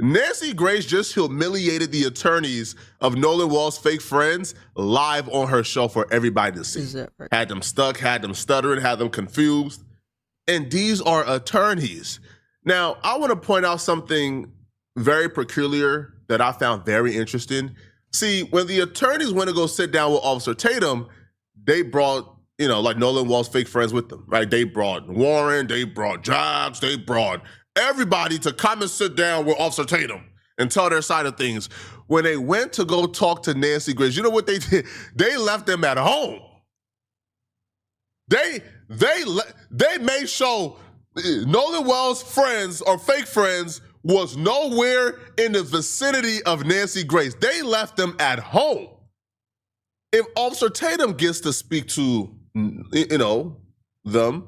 Nancy Grace just humiliated the attorneys of Nolan Wall's fake friends live on her show for everybody to see. Is that right? Had them stuck, had them stuttering, had them confused. And these are attorneys. Now, I want to point out something very peculiar that I found very interesting. See, when the attorneys went to go sit down with Officer Tatum, they brought, like Nolan Wall's fake friends with them, right? They brought Warren, they brought Jags, they brought everybody to come and sit down with Officer Tatum and tell their side of things. When they went to go talk to Nancy Grace, you know what they did? They left them at home. They made sure Nolan Wall's friends or fake friends was nowhere in the vicinity of Nancy Grace. They left them at home. If Officer Tatum gets to speak to, them,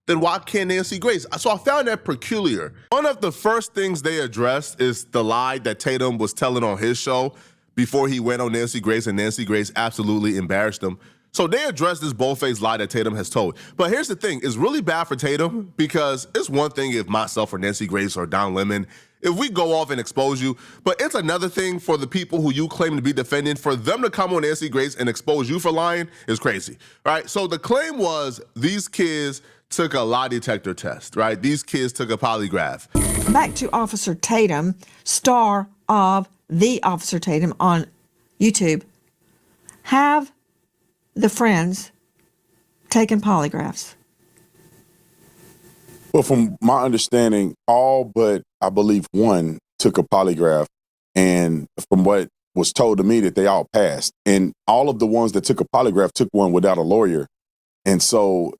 then why can't Nancy Grace? So I found that peculiar. One of the first things they addressed is the lie that Tatum was telling on his show before he went on Nancy Grace, and Nancy Grace absolutely embarrassed him. So they addressed this bold-faced lie that Tatum has told. But here's the thing, it's really bad for Tatum because it's one thing if myself or Nancy Grace or Don Lemon, if we go off and expose you, but it's another thing for the people who you claim to be defending, for them to come on Nancy Grace and expose you for lying is crazy, right? So the claim was these kids took a lie detector test, right? These kids took a polygraph. Back to Officer Tatum, star of The Officer Tatum on YouTube. Have the friends taken polygraphs? Well, from my understanding, all but I believe one took a polygraph, and from what was told to me that they all passed. And all of the ones that took a polygraph took one without a lawyer. And so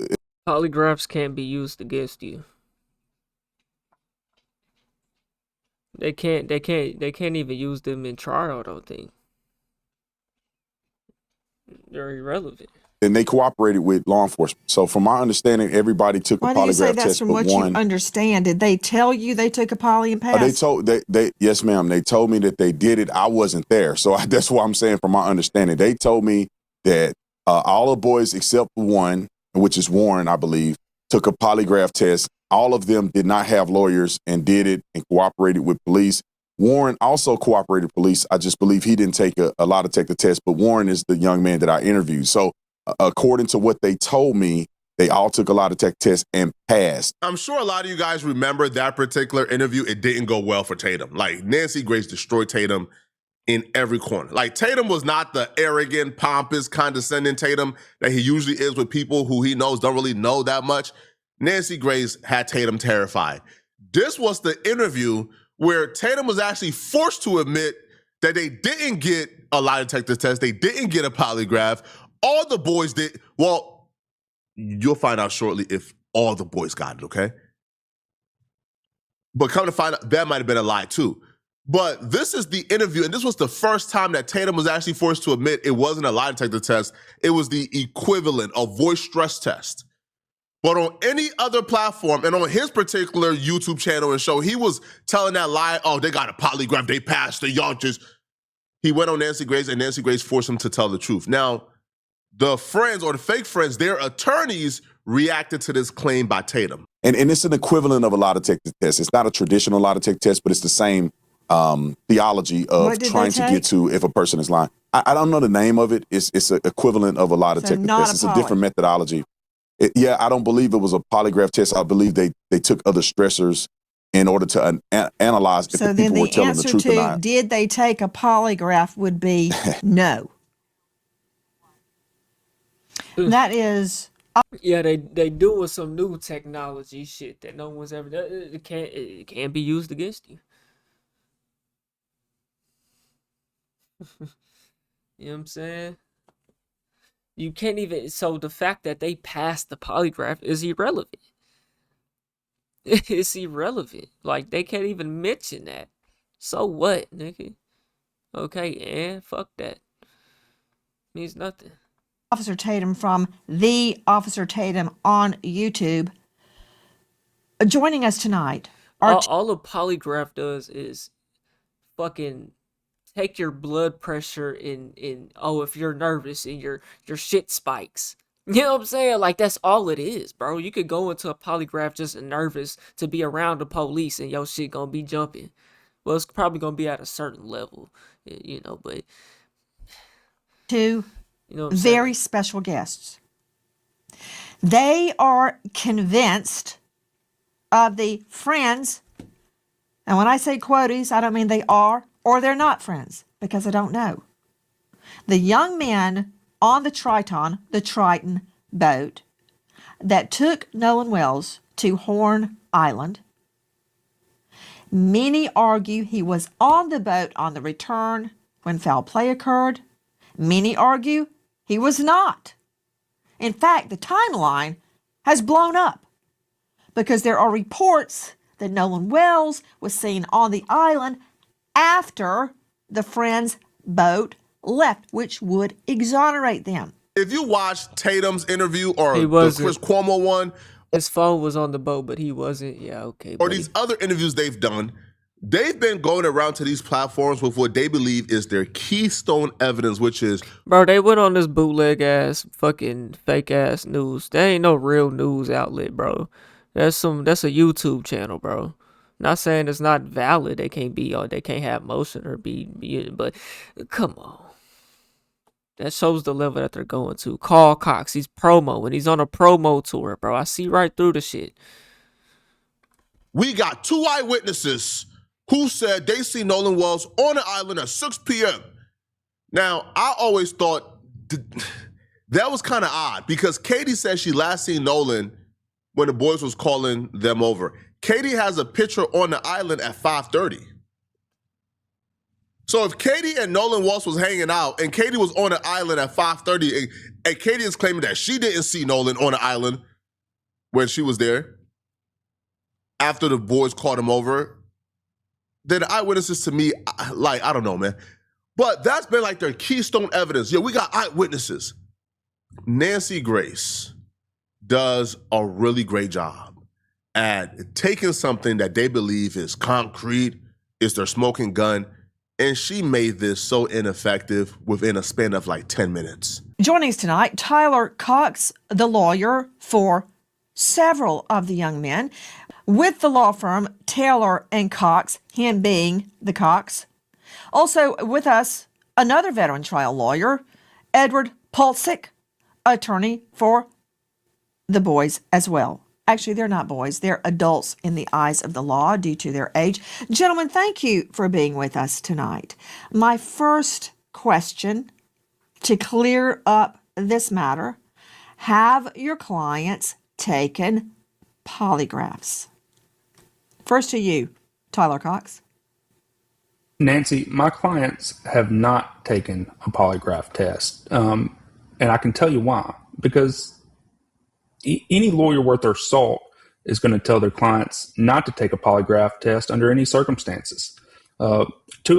Polygraphs can't be used against you. They can't even use them in trial, I don't think. They're irrelevant. And they cooperated with law enforcement. So from my understanding, everybody took a polygraph test. Why do you say that's test from but what one. you understand? Did they tell you they took a poly and passed? Yes, ma'am. They told me that they did it. I wasn't there. So that's what I'm saying from my understanding. They told me that all the boys except one, which is Warren, I believe, took a polygraph test. All of them did not have lawyers and did it and cooperated with police. Warren also cooperated with police. I just believe he didn't take a lot to take the test, but Warren is the young man that I interviewed. So according to what they told me, they all took a lie detector test and passed. I'm sure a lot of you guys remember that particular interview. It didn't go well for Tatum. Like, Nancy Grace destroyed Tatum in every corner. Like, Tatum was not the arrogant, pompous, condescending Tatum that he usually is with people who he knows don't really know that much. Nancy Grace had Tatum terrified. This was the interview where Tatum was actually forced to admit that they didn't get a lie detector test. They didn't get a polygraph. All the boys did. Well, you'll find out shortly if all the boys got it, okay? But come to find out, that might have been a lie too. But this is the interview, and this was the first time that Tatum was actually forced to admit it wasn't a lie detector test. It was the equivalent of voice stress test. But on any other platform, and on his particular YouTube channel and show, he was telling that lie, oh, they got a polygraph, they passed it, y'all just... He went on Nancy Grace, and Nancy Grace forced him to tell the truth. Now, the friends or the fake friends, their attorneys reacted to this claim by Tatum. And it's an equivalent of a lie detector test. It's not a traditional lie detector test, but it's the same theology of trying to get to if a person is lying. I don't know the name of it. It's an equivalent of a lie detector test. It's a different methodology. I don't believe it was a polygraph test. I believe they took other stressors in order to analyze if the people were telling the truth or not. So then the answer to did they take a polygraph would be no. That is... Yeah, they doing some new technology shit that no one's ever done. It can't be used against you. You know what I'm saying? You can't even... So the fact that they passed the polygraph is irrelevant. It's irrelevant. Like, they can't even mention that. So what, nigga? Okay, and fuck that. Means nothing. Officer Tatum from The Officer Tatum on YouTube joining us tonight. All a polygraph does is fucking take your blood pressure in if you're nervous and your shit spikes. You know what I'm saying? Like, that's all it is, bro. You could go into a polygraph just nervous to be around the police and your shit gonna be jumping. Well, it's probably gonna be at a certain level, but Two you know what I'm very saying? special guests. They are convinced of the friends. And when I say quoties, I don't mean they are or they're not friends, because I don't know. The young men on the Triton boat that took Nolan Wells to Horn Island. Many argue he was on the boat on the return when foul play occurred. Many argue he was not. In fact, the timeline has blown up because there are reports that Nolan Wells was seen on the island after the friend's boat left, which would exonerate them. If you watch Tatum's interview or He the wasn't. Chris Cuomo one, His phone was on the boat, but he wasn't. Yeah, okay. or buddy. these other interviews they've done, they've been going around to these platforms with what they believe is their keystone evidence, which is, Bro, they went on this bootleg ass, fucking fake ass news. There ain't no real news outlet, bro. That's a YouTube channel, bro. Not saying it's not valid. They can't be or they can't have motion or be but come on. That shows the level that they're going to. Carl Cox, he's promo and he's on a promo tour, bro. I see right through the shit. we got 2 eyewitnesses who said they see Nolan Wells on the island at 6 p.m. Now, I always thought that was kind of odd because Katie said she last seen Nolan when the boys was calling them over. Katie has a picture on the island at 5:30. So if Katie and Nolan Wells was hanging out and Katie was on the island at 5:30 and Katie is claiming that she didn't see Nolan on the island when she was there after the boys called him over, then the eyewitnesses to me, I don't know, man. But that's been like their keystone evidence. We got eyewitnesses. Nancy Grace does a really great job at taking something that they believe is concrete, is their smoking gun, and she made this so ineffective within a span of like 10 minutes. Joining us tonight, Tyler Cox, the lawyer for several of the young men, with the law firm Taylor and Cox, him being the Cox. Also with us, another veteran trial lawyer, Edward Pulsick, attorney for the boys as well. Actually, they're not boys. They're adults in the eyes of the law due to their age. Gentlemen, thank you for being with us tonight. My first question to clear up this matter, have your clients taken polygraphs? First to you, Tyler Cox. Nancy, my clients have not taken a polygraph test. And I can tell you why. Because any lawyer worth their salt is going to tell their clients not to take a polygraph test under any circumstances. 2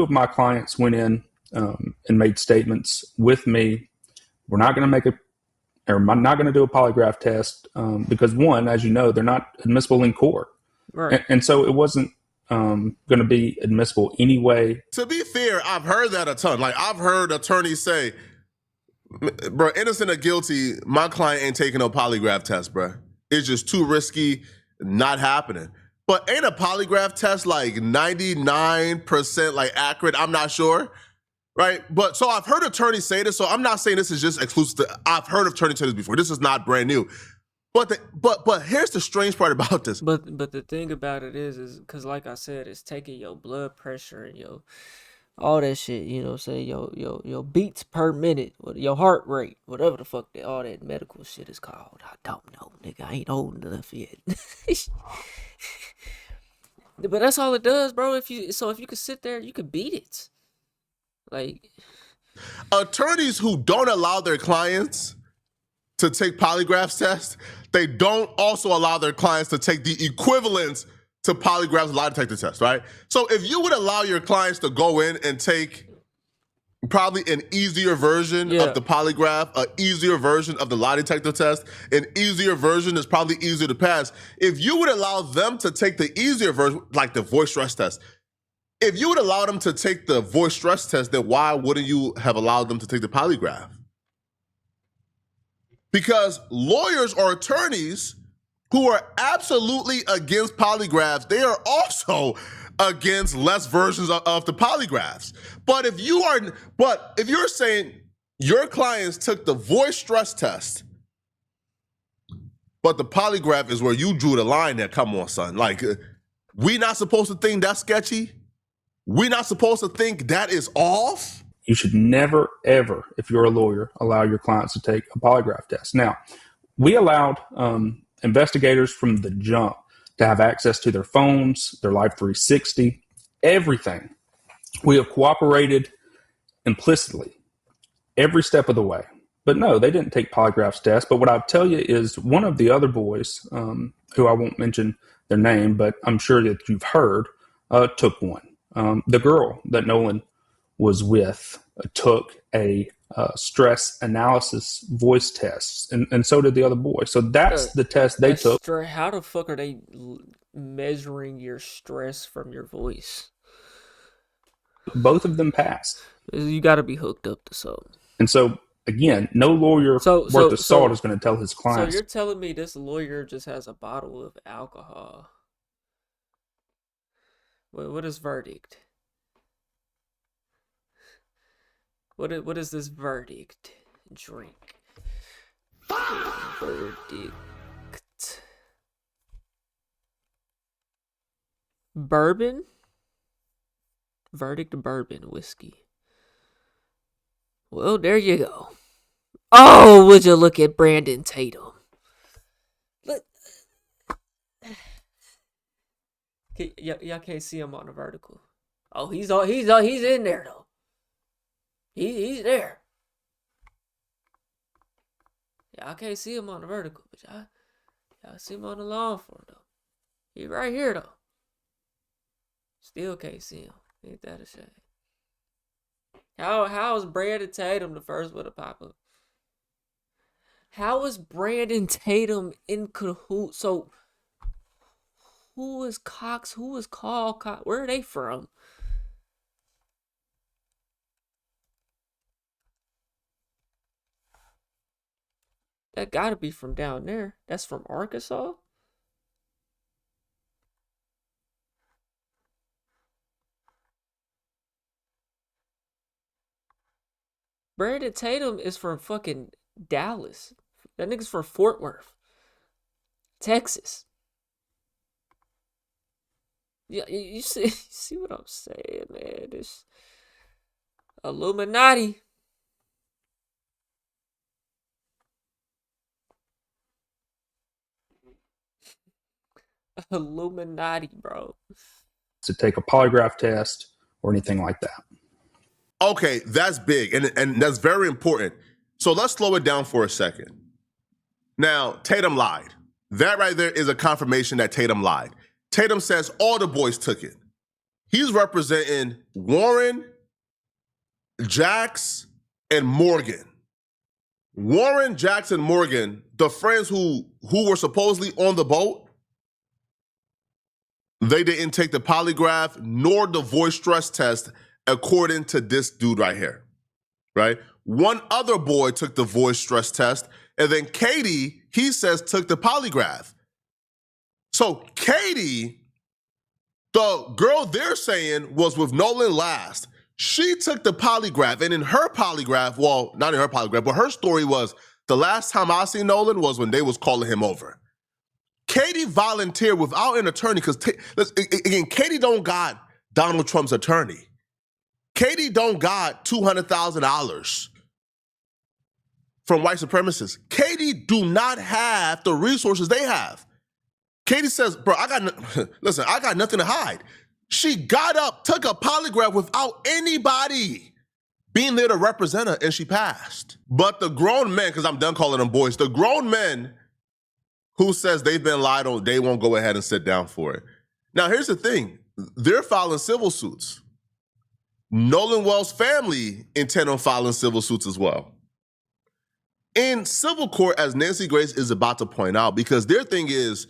of my clients went in and made statements with me. We're not going to not going to do a polygraph test because, one, as you know, they're not admissible in court. Right. And so it wasn't going to be admissible anyway. To be fair, I've heard that a ton. Like, I've heard attorneys say, bro, innocent or guilty, my client ain't taking no polygraph test, bro. It's just too risky, not happening. But ain't a polygraph test like 99% like accurate? I'm not sure, right? But so I've heard attorneys say this, so I'm not saying this is just exclusive to, I've heard of attorneys say this before. This is not brand new. But here's the strange part about this. But the thing about it is because like I said, it's taking your blood pressure and your all that shit, you know what I'm saying? Your beats per minute, or your heart rate, whatever the fuck all that medical shit is called. I don't know, nigga. I ain't old enough yet. But that's all it does, bro. If you could sit there, you could beat it. Like, Attorneys who don't allow their clients to take polygraph tests, they don't also allow their clients to take the equivalents to polygraphs lie detector tests, right? So if you would allow your clients to go in and take probably an easier version of the polygraph, an easier version of the lie detector test, an easier version is probably easier to pass. If you would allow them to take the easier version, like the voice stress test, if you would allow them to take the voice stress test, then why wouldn't you have allowed them to take the polygraph? Because lawyers or attorneys who are absolutely against polygraphs, they are also against less versions of the polygraphs. But if you're saying your clients took the voice stress test, but the polygraph is where you drew the line there, come on, son. Like, we not supposed to think that's sketchy? We not supposed to think that is off? You should never, ever, if you're a lawyer, allow your clients to take a polygraph test. Now, we allowed investigators from the jump to have access to their phones, their Life 360, everything. We have cooperated implicitly every step of the way. But no, they didn't take polygraphs tests. But what I'll tell you is one of the other boys, who I won't mention their name, but I'm sure that you've heard, took one. The girl that Nolan was with took a stress analysis voice test, and so did the other boy. So that's the test they took. How the fuck are they measuring your stress from your voice? Both of them passed. You got to be hooked up to something. And so, again, no lawyer worth the salt is going to tell his clients. So you're telling me this lawyer just has a bottle of alcohol? What is verdict? What is this verdict? Drink. Verdict. Bourbon? Verdict bourbon whiskey. Well, there you go. Oh, would you look at Brandon Tatum? Look. Y'all can't see him on the vertical. Oh, he's in there though. He's there. Yeah, I can't see him on the vertical, but y'all see him on the long form though. He right here though. Still can't see him. Ain't that a shame? How is Brandon Tatum the first one to pop up? How is Brandon Tatum in cahoots? So who is Cox? Who is Carl Cox? Where are they from? That gotta be from down there. That's from Arkansas? Brandon Tatum is from fucking Dallas. That nigga's from Fort Worth, Texas. Yeah, you see what I'm saying, man? This Illuminati. Illuminati, bro. To take a polygraph test or anything like that. Okay, that's big, and that's very important. So let's slow it down for a second. Now, Tatum lied. That right there is a confirmation that Tatum lied. Tatum says all the boys took it. He's representing Warren, Jax, and Morgan. Warren, Jax, and Morgan, the friends who were supposedly on the boat, they didn't take the polygraph nor the voice stress test according to this dude right here, right? One other boy took the voice stress test, and then Katie, he says, took the polygraph. So Katie, the girl they're saying was with Nolan last, she took the polygraph, and in her polygraph, well, not in her polygraph, but her story was the last time I seen Nolan was when they was calling him over. Katie volunteered without an attorney because, again, Katie don't got Donald Trump's attorney. Katie don't got $200,000 from white supremacists. Katie do not have the resources they have. Katie says, bro, I got nothing to hide. She got up, took a polygraph without anybody being there to represent her, and she passed. But the grown men, because I'm done calling them boys, the grown men who says they've been lied on, they won't go ahead and sit down for it. Now, here's the thing. They're filing civil suits. Nolan Wells' family intend on filing civil suits as well. In civil court, as Nancy Grace is about to point out, because their thing is,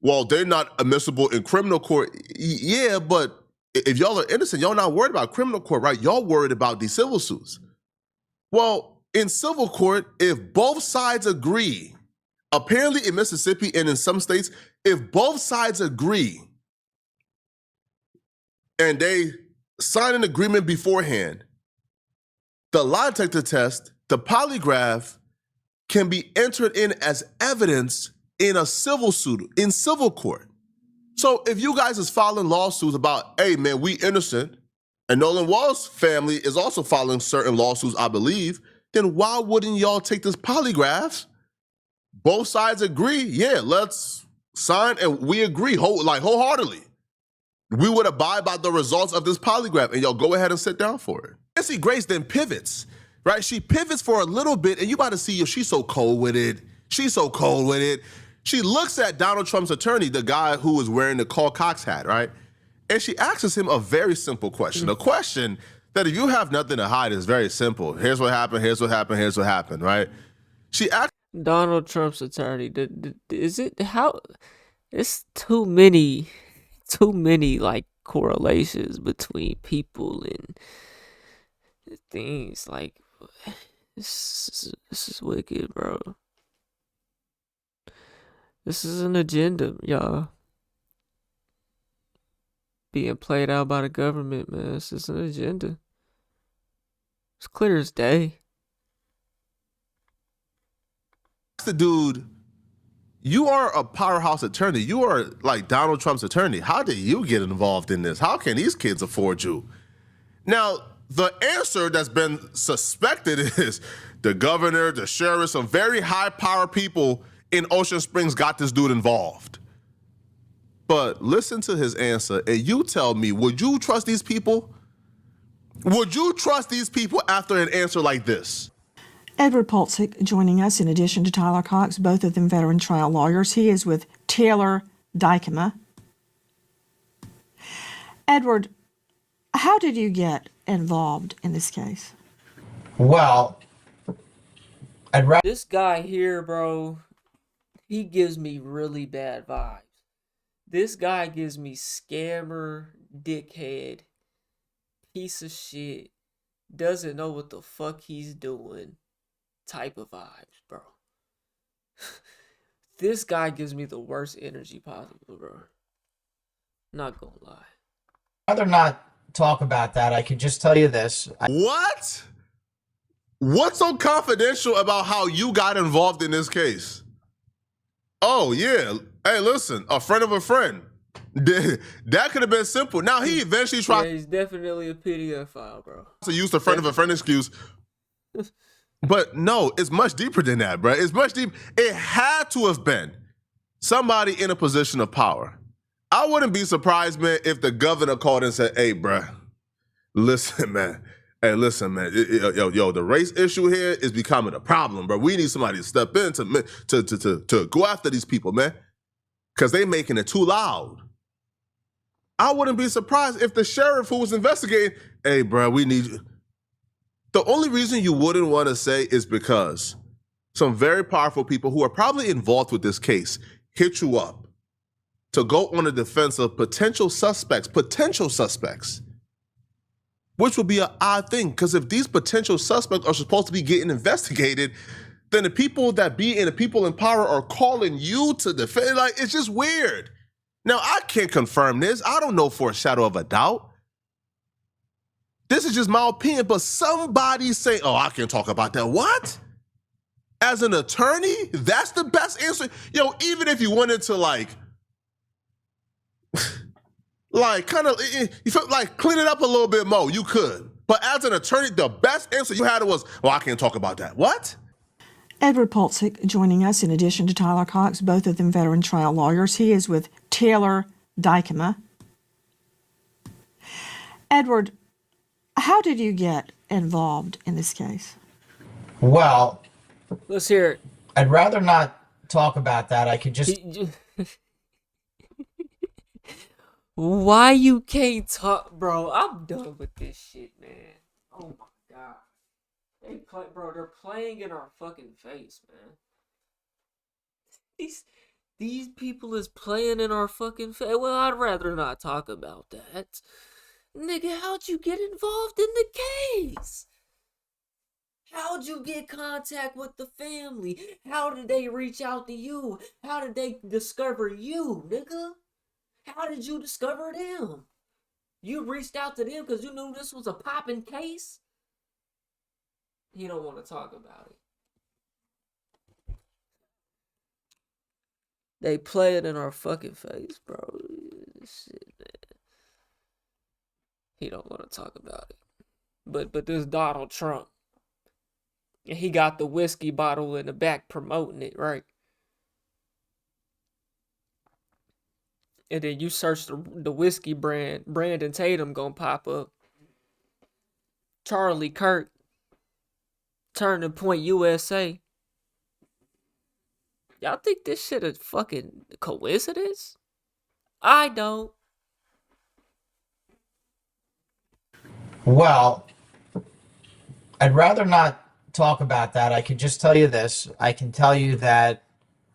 well, they're not admissible in criminal court. Yeah, but if y'all are innocent, y'all not worried about criminal court, right? Y'all worried about these civil suits. Well, in civil court, if both sides agree, apparently in Mississippi and in some states, if both sides agree and they sign an agreement beforehand, the lie detector test, the polygraph, can be entered in as evidence in a civil suit, in civil court. So if you guys is filing lawsuits about, hey man, we innocent, and Nolan Wall's family is also filing certain lawsuits, I believe, then why wouldn't y'all take this polygraph? Both sides agree, yeah, let's sign, and we agree wholeheartedly. We would abide by the results of this polygraph, and y'all go ahead and sit down for it. Nancy Grace then pivots, right? She pivots for a little bit, and you about to see, she's so cold with it. She's so cold with it. She looks at Donald Trump's attorney, the guy who was wearing the Carl Cox hat, right? And she asks him a very simple question, a question that if you have nothing to hide is very simple. Here's what happened, here's what happened, here's what happened, right? She asked Donald Trump's attorney. Is it how? It's too many like correlations between people and things. Like this is wicked, bro. This is an agenda, y'all. Being played out by the government, man. This is an agenda. It's clear as day. the dude, you are a powerhouse attorney. You are like Donald Trump's attorney. How did you get involved in this? How can these kids afford you? Now, the answer that's been suspected is the governor, the sheriff, some very high power people in Ocean Springs got this dude involved. But listen to his answer, and you tell me, would you trust these people? Would you trust these people after an answer like this? Edward Polczyk joining us in addition to Tyler Cox, both of them veteran trial lawyers. He is with Taylor Dykema. Edward, how did you get involved in this case? Well, This guy here, bro, he gives me really bad vibes. This guy gives me scammer, dickhead, piece of shit, doesn't know what the fuck he's doing type of vibes, bro. This guy gives me the worst energy possible, bro. Not gonna lie. I'd rather not talk about that. I can just tell you this. What? What's so confidential about how you got involved in this case? Oh, yeah. Hey, listen, a friend of a friend. That could have been simple. Now, he eventually tried Yeah, he's definitely a PDF file, bro. to use the friend of a friend excuse. But no, it's much deeper than that, bro. It's much deeper. It had to have been somebody in a position of power. I wouldn't be surprised, man, if the governor called and said, hey, bro, listen, man. Hey, listen, man. Yo, the race issue here is becoming a problem, bro. We need somebody to step in to go after these people, man, because they making it too loud. I wouldn't be surprised if the sheriff who was investigating, hey, bro, we need you. The only reason you wouldn't want to say is because some very powerful people who are probably involved with this case hit you up to go on the defense of potential suspects, which would be an odd thing, because if these potential suspects are supposed to be getting investigated, then the people that be in the people in power are calling you to defend. Like, it's just weird. Now, I can't confirm this. I don't know for a shadow of a doubt. This is just my opinion, but somebody's saying, oh, I can't talk about that. What? As an attorney, that's the best answer? Yo, even if you wanted to kind of, you felt like clean it up a little bit more, you could. But as an attorney, the best answer you had was, well, I can't talk about that. What? Edward Polczyk joining us in addition to Tyler Cox, both of them veteran trial lawyers. He is with Taylor Dykema. Edward, how did you get involved in this case? Well, Let's hear it. I'd rather not talk about that. I could just Why you can't talk, bro? I'm done with this shit, man. Oh my god. They're playing in our fucking face, man. These people is playing in our fucking face. Well, I'd rather not talk about that. Nigga, how'd you get involved in the case? How'd you get contact with the family? How did they reach out to you? How did they discover you, nigga? How did you discover them? You reached out to them because you knew this was a popping case? He don't want to talk about it. They play it in our fucking face, bro. Shit, man. He don't want to talk about it. But this Donald Trump, and he got the whiskey bottle in the back promoting it, right? And then you search the whiskey brand, Brandon Tatum gonna pop up. Charlie Kirk, Turning Point USA. Y'all think this shit a fucking coincidence? I don't. Well, I'd rather not talk about that. I can just tell you this. I can tell you that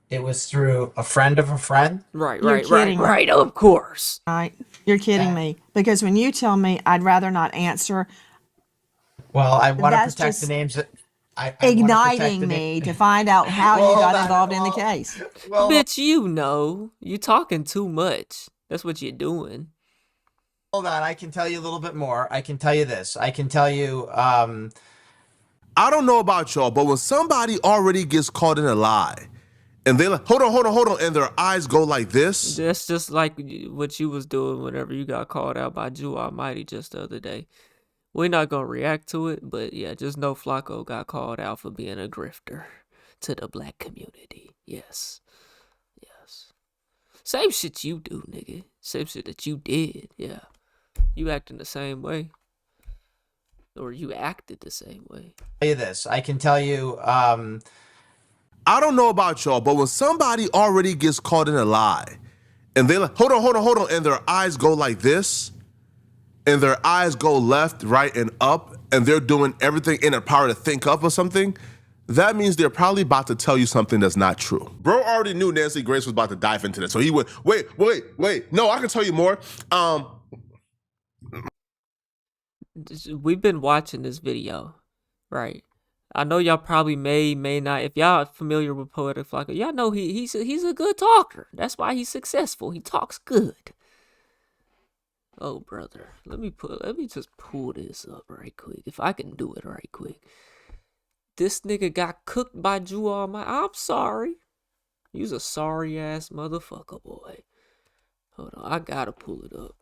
it was through a friend of a friend. Right, You're right, right, kidding. right. Of course. Right? You're kidding me. Because when you tell me I'd rather not answer, Well, I want to That's protect just the names. I wanna protect igniting the me to find out how Well, you hold got on. involved in the Well, case. Well, Bitch, you know. You talking too much. That's what you're doing. hold on. I can tell you a little bit more. I can tell you this. I can tell you. I don't know about y'all, but when somebody already gets caught in a lie, and they like, hold on, and their eyes go like this. That's just like what you was doing whenever you got called out by Jew Almighty just the other day. We're not gonna react to it, but yeah, just know Flacco got called out for being a grifter to the black community. Yes. Yes. Same shit you do, nigga. Same shit that you did. Yeah. You acting the same way. Or you acted the same way. Tell you this. I can tell you. I don't know about y'all, but when somebody already gets caught in a lie, and they like, hold on, and their eyes go like this, and their eyes go left, right, and up, and they're doing everything in their power to think up or something, that means they're probably about to tell you something that's not true. Bro already knew Nancy Grace was about to dive into this, so he went, wait. No, I can tell you more. We've been watching this video, right? I know y'all probably may not. If y'all are familiar with Poetic Flacco, y'all know he's a good talker. That's why he's successful. He talks good. Oh, brother, let me just pull this up right quick. If I can do it right quick. This nigga got cooked by Jew Almighty. I'm sorry. You's a sorry ass motherfucker, boy. Hold on, I gotta pull it up.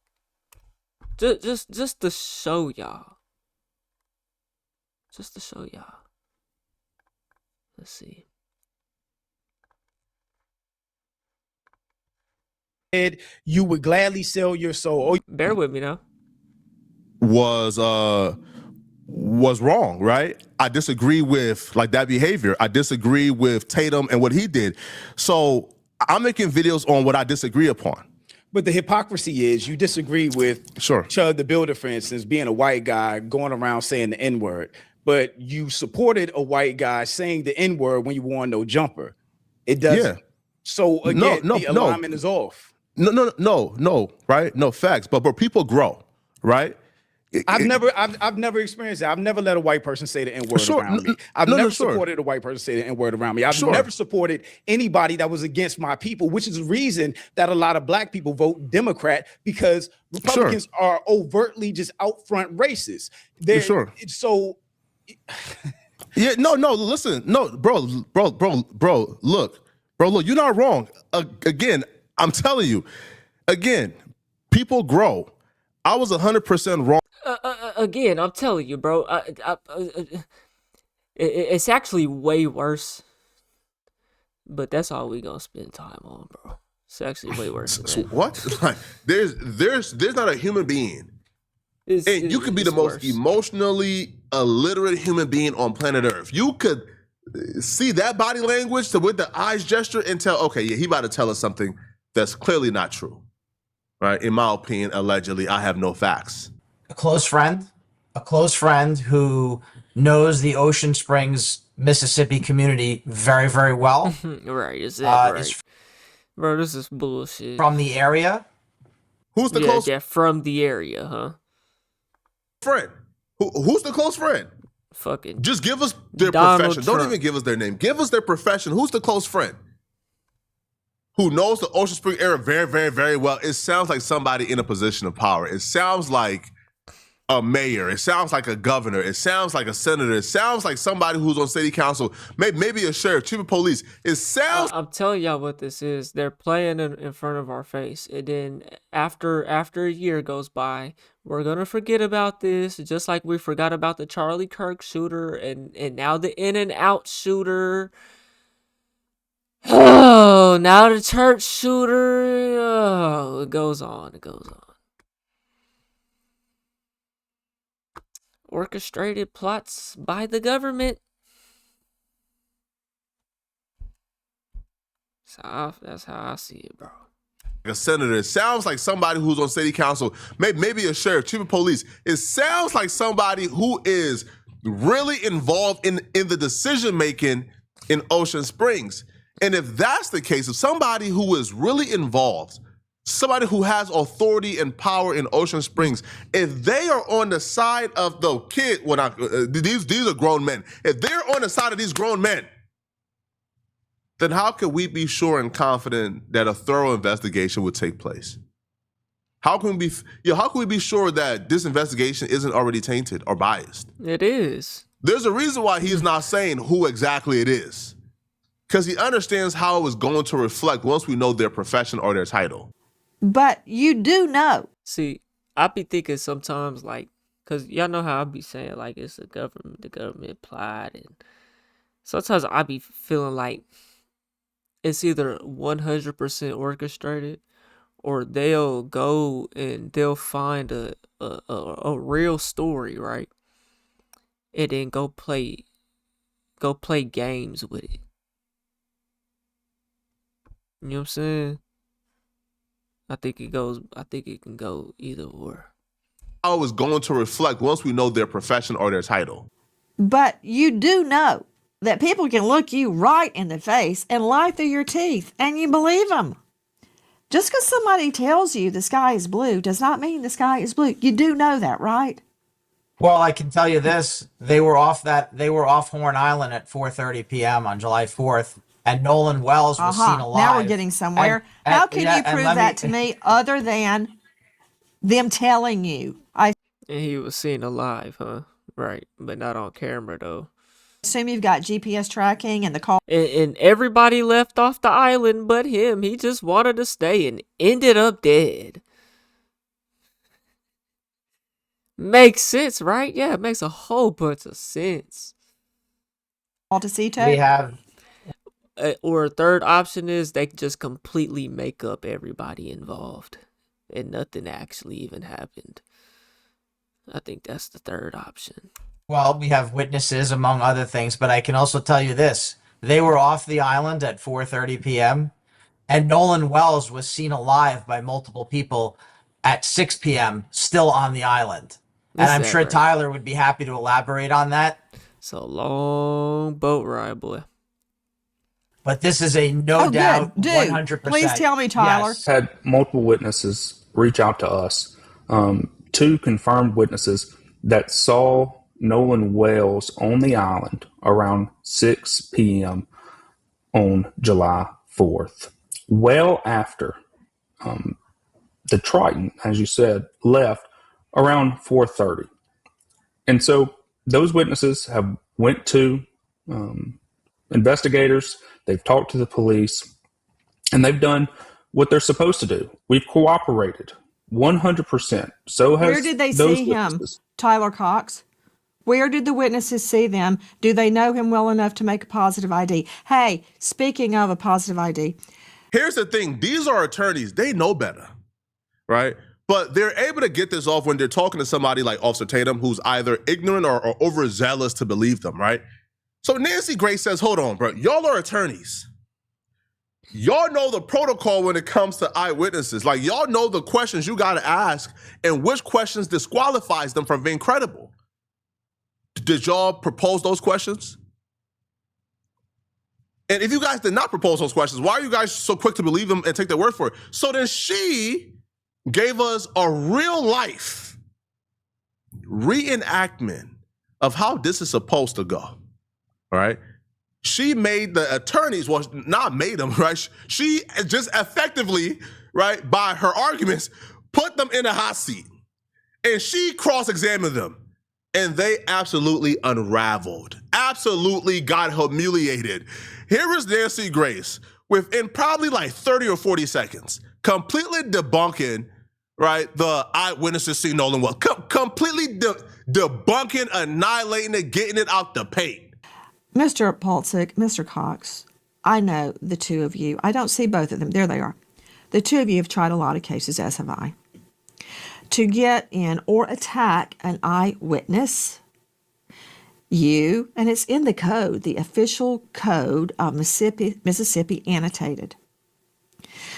Just to show y'all. Just to show y'all. Let's see. You would gladly sell your soul. Bear with me now. Was wrong, right? I disagree with like that behavior. I disagree with Tatum and what he did. So I'm making videos on what I disagree upon. But the hypocrisy is you disagree with Sure. Chud the Builder, for instance, being a white guy going around saying the N-word, but you supported a white guy saying the N-word when you wore no jumper. It doesn't. Yeah. So again, the alignment is off. No, right? No facts. But people grow, right? I've never experienced that. I've never let a white person say the N-word Sure. around me. I've never supported a white person say the N-word around me. I've never supported anybody that was against my people, which is the reason that a lot of black people vote Democrat, because Republicans are overtly just out front racist. So yeah, no, listen, no, bro, look, you're not wrong. Again, I'm telling you, people grow. I was 100% wrong. Again, I'm telling you, bro. It's actually way worse. But that's all we gonna spend time on, bro. It's actually way worse than that. What? Like, there's not a human being. And you could be the most emotionally illiterate human being on planet Earth. You could see that body language with the eyes gesture and tell, okay, yeah, he about to tell us something that's clearly not true. Right? In my opinion, allegedly, I have no facts. A close friend who knows the Ocean Springs, Mississippi community very, very well. Right, is that right? Bro, this is bullshit. From the area. Who's the close? Yeah, from the area, huh? Friend. Who's the close friend? Fucking. Just give us their Donald profession. Trump. Don't even give us their name. Give us their profession. Who's the close friend? who knows the Ocean Spring area very, very, very well, it sounds like somebody in a position of power. It sounds like a mayor. It sounds like a governor. It sounds like a senator. It sounds like somebody who's on city council, maybe a sheriff, chief of police. It sounds. I'm telling y'all what this is. They're playing in front of our face, and then after a year goes by, we're gonna forget about this, just like we forgot about the Charlie Kirk shooter and now the In-N-Out shooter. Oh, now the church shooter. Oh, it goes on. It goes on. Orchestrated plots by the government. That's how I see it, bro. A senator. It sounds like somebody who's on city council, maybe a sheriff, chief of police. It sounds like somebody who is really involved in the decision making in Ocean Springs. And if that's the case, if somebody who is really involved, somebody who has authority and power in Ocean Springs, if they are on the side of the kid, these are grown men. If they're on the side of these grown men, then how can we be sure and confident that a thorough investigation would take place? How can we be sure that this investigation isn't already tainted or biased? It is. There's a reason why he's not saying who exactly it is, because he understands how it was going to reflect once we know their profession or their title. But you do know. See, I be thinking sometimes, like, because y'all know how I be saying, like, it's the government applied, and sometimes I be feeling like it's either 100% orchestrated, or they'll go and they'll find a real story, right? And then go play games with it. You know what I'm saying? I think it can go either or. How it was going to reflect once we know their profession or their title. But you do know that people can look you right in the face and lie through your teeth, and you believe them. Just because somebody tells you the sky is blue does not mean the sky is blue. You do know that, right? Well, I can tell you this: they were off Horn Island at 4:30 p.m. on July 4th, and Nolan Wells was seen alive. Now we're getting somewhere. How can you prove that to me other than them telling you? I And he was seen alive, huh? Right, but not on camera though. assume you've got GPS tracking and the call. And everybody left off the island but him. He just wanted to stay and ended up dead. Makes sense, right? Yeah, it makes a whole bunch of sense. Call to see We have, Or a third option is they just completely make up everybody involved and nothing actually even happened. I think that's the third option. well, we have witnesses among other things, but I can also tell you this: they were off the island at 4:30 p.m. and Nolan Wells was seen alive by multiple people at 6 p.m. still on the island. And I'm sure Tyler would be happy to elaborate on that. It's a long boat ride, boy. But this is a no doubt 100%. Please tell me, Tyler. Yes. Had multiple witnesses reach out to us. Two confirmed witnesses that saw Nolan Wells on the island around 6 p.m. on July 4th. Well after the Triton, as you said, left around 4:30. And so those witnesses have went to investigators, they've talked to the police, and they've done what they're supposed to do. We've cooperated 100%. So has Where did they those see witnesses. him, Tyler Cox? Where did the witnesses see them? Do they know him well enough to make a positive ID? Hey, speaking of a positive ID. Here's the thing. These are attorneys. They know better, right? But they're able to get this off when they're talking to somebody like Officer Tatum, who's either ignorant or overzealous to believe them, right? So Nancy Grace says, hold on, bro. Y'all are attorneys. Y'all know the protocol when it comes to eyewitnesses. Like, y'all know the questions you got to ask and which questions disqualifies them from being credible. Did y'all propose those questions? And if you guys did not propose those questions, why are you guys so quick to believe them and take their word for it? So then she gave us a real life reenactment of how this is supposed to go, all right? she made the attorneys, well, not made them, right? She just effectively, right, by her arguments, put them in a hot seat. And she cross-examined them. And they absolutely unraveled, absolutely got humiliated. Here is Nancy Grace within probably like 30 or 40 seconds, completely debunking, right, the eyewitnesses see Nolan Wells, completely debunking, annihilating it, getting it out the paint. Mr. Paltzik, Mr. Cox, I know the two of you. I don't see both of them. There they are. The two of you have tried a lot of cases, as have I. To get in or attack an eyewitness, and it's in the code, the official code of Mississippi annotated.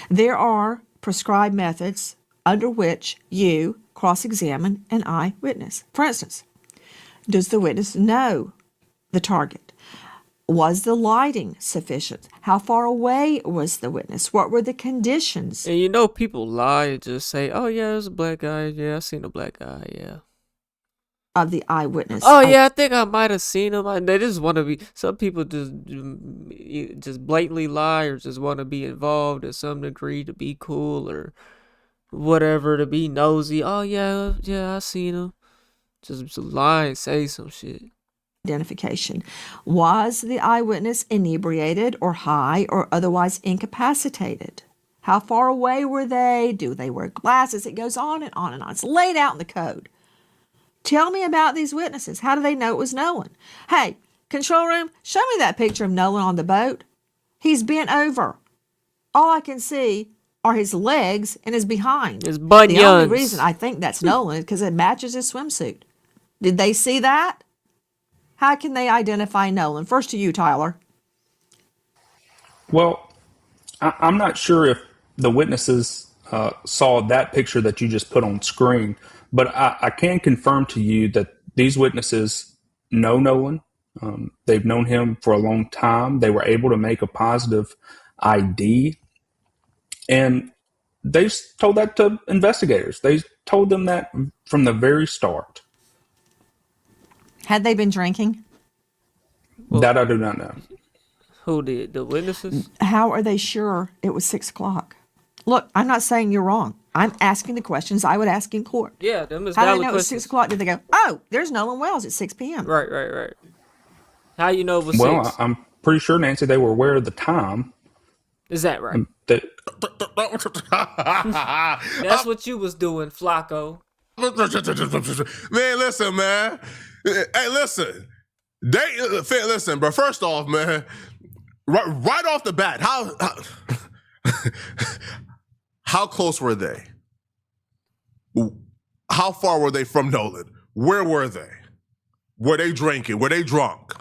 There are prescribed methods under which you cross-examine an eyewitness. For instance, does the witness know the target? Was the lighting sufficient? How far away was the witness? What were the conditions? And you know, people lie and just say, "Oh yeah, there's a black guy. Yeah, I seen a black guy. Yeah." Of the eyewitness. Oh yeah, I think I might have seen him. They just want to be. Some people just blatantly lie or just want to be involved to some degree to be cool or whatever, to be nosy. Oh yeah, I seen him. Just lie and say some shit. Identification. Was the eyewitness inebriated or high or otherwise incapacitated? How far away were they? Do they wear glasses? It goes on and on and on. It's laid out in the code. Tell me about these witnesses. How do they know it was Nolan? Hey, control room, show me that picture of Nolan on the boat. He's bent over. All I can see are his legs and his behind. His bunions. The only reason I think that's Nolan is because it matches his swimsuit. Did they see that? How can they identify Nolan? First to you, Tyler. Well, I'm not sure if the witnesses saw that picture that you just put on screen, but I can confirm to you that these witnesses know Nolan. They've known him for a long time. They were able to make a positive ID. And they told that to investigators. They told them that from the very start. Had they been drinking? Well, that I do not know. Who did? The witnesses? How are they sure it was 6 o'clock? Look, I'm not saying you're wrong. I'm asking the questions I would ask in court. Yeah, them is How valid do they know it was questions. 6 o'clock? Did they go, oh, there's Nolan Wells at 6 p.m.? Right. How you know it was well, 6? I'm pretty sure, Nancy, they were aware of the time. Is that right? That's what you was doing, Flacco. Man, listen, man. Hey, listen. Listen, bro. First off, man, right off the bat, how close were they? How far were they from Nolan? Where were they? Were they drinking? Were they drunk?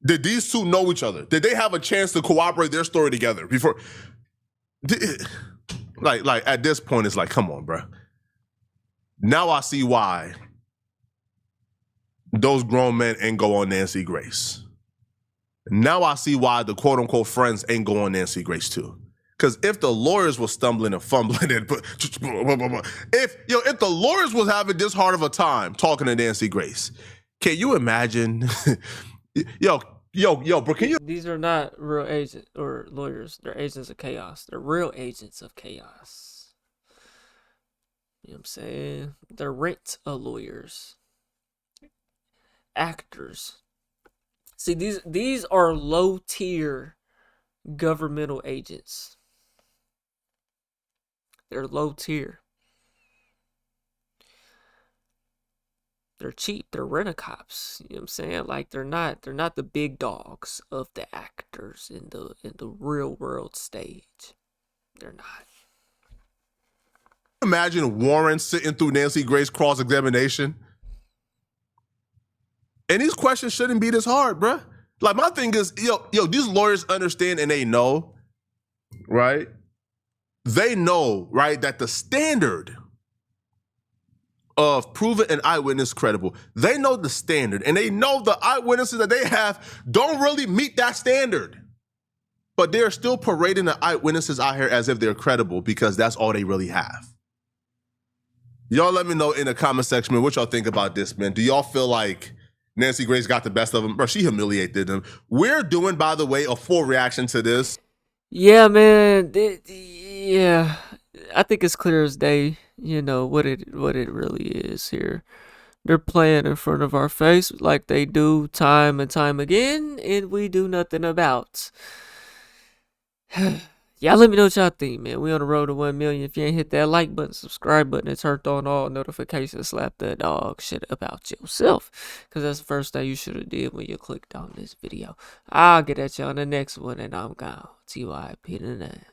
Did these two know each other? Did they have a chance to corroborate their story together before? Like at this point, it's like, come on, bro. Now I see why those grown men ain't go on Nancy Grace. Now I see why the quote unquote friends ain't go on Nancy Grace too. Because if the lawyers were stumbling and fumbling if the lawyers was having this hard of a time talking to Nancy Grace, can you imagine? Yo, bro, can you? These are not real agents or lawyers. They're agents of chaos. They're real agents of chaos. You know what I'm saying? They're lawyers. Actors. See, these are low tier governmental agents. They're low tier. They're cheap. They're rent-a-cops. You know what I'm saying? Like they're not the big dogs of the actors in the real world stage. They're not. Imagine Warren sitting through Nancy Grace cross-examination. And these questions shouldn't be this hard, bruh. Like my thing is, these lawyers understand and they know, right? They know, right, that the standard of proving an eyewitness credible, they know the standard, and they know the eyewitnesses that they have don't really meet that standard. But they're still parading the eyewitnesses out here as if they're credible because that's all they really have. Y'all let me know in the comment section, man, what y'all think about this, man. Do y'all feel like Nancy Grace got the best of him. Bro, she humiliated them. We're doing, by the way, a full reaction to this. Yeah, man. Yeah, I think it's clear as day, you know, what it really is here. They're playing in front of our face like they do time and time again, and we do nothing about. Y'all let me know what y'all think, man. We on the road to 1 million. If you ain't hit that like button, subscribe button, and turn on all notifications, slap that dog shit about yourself. Because that's the first thing you should have did when you clicked on this video. I'll get at you on the next one, and I'm gone. TYP to 9.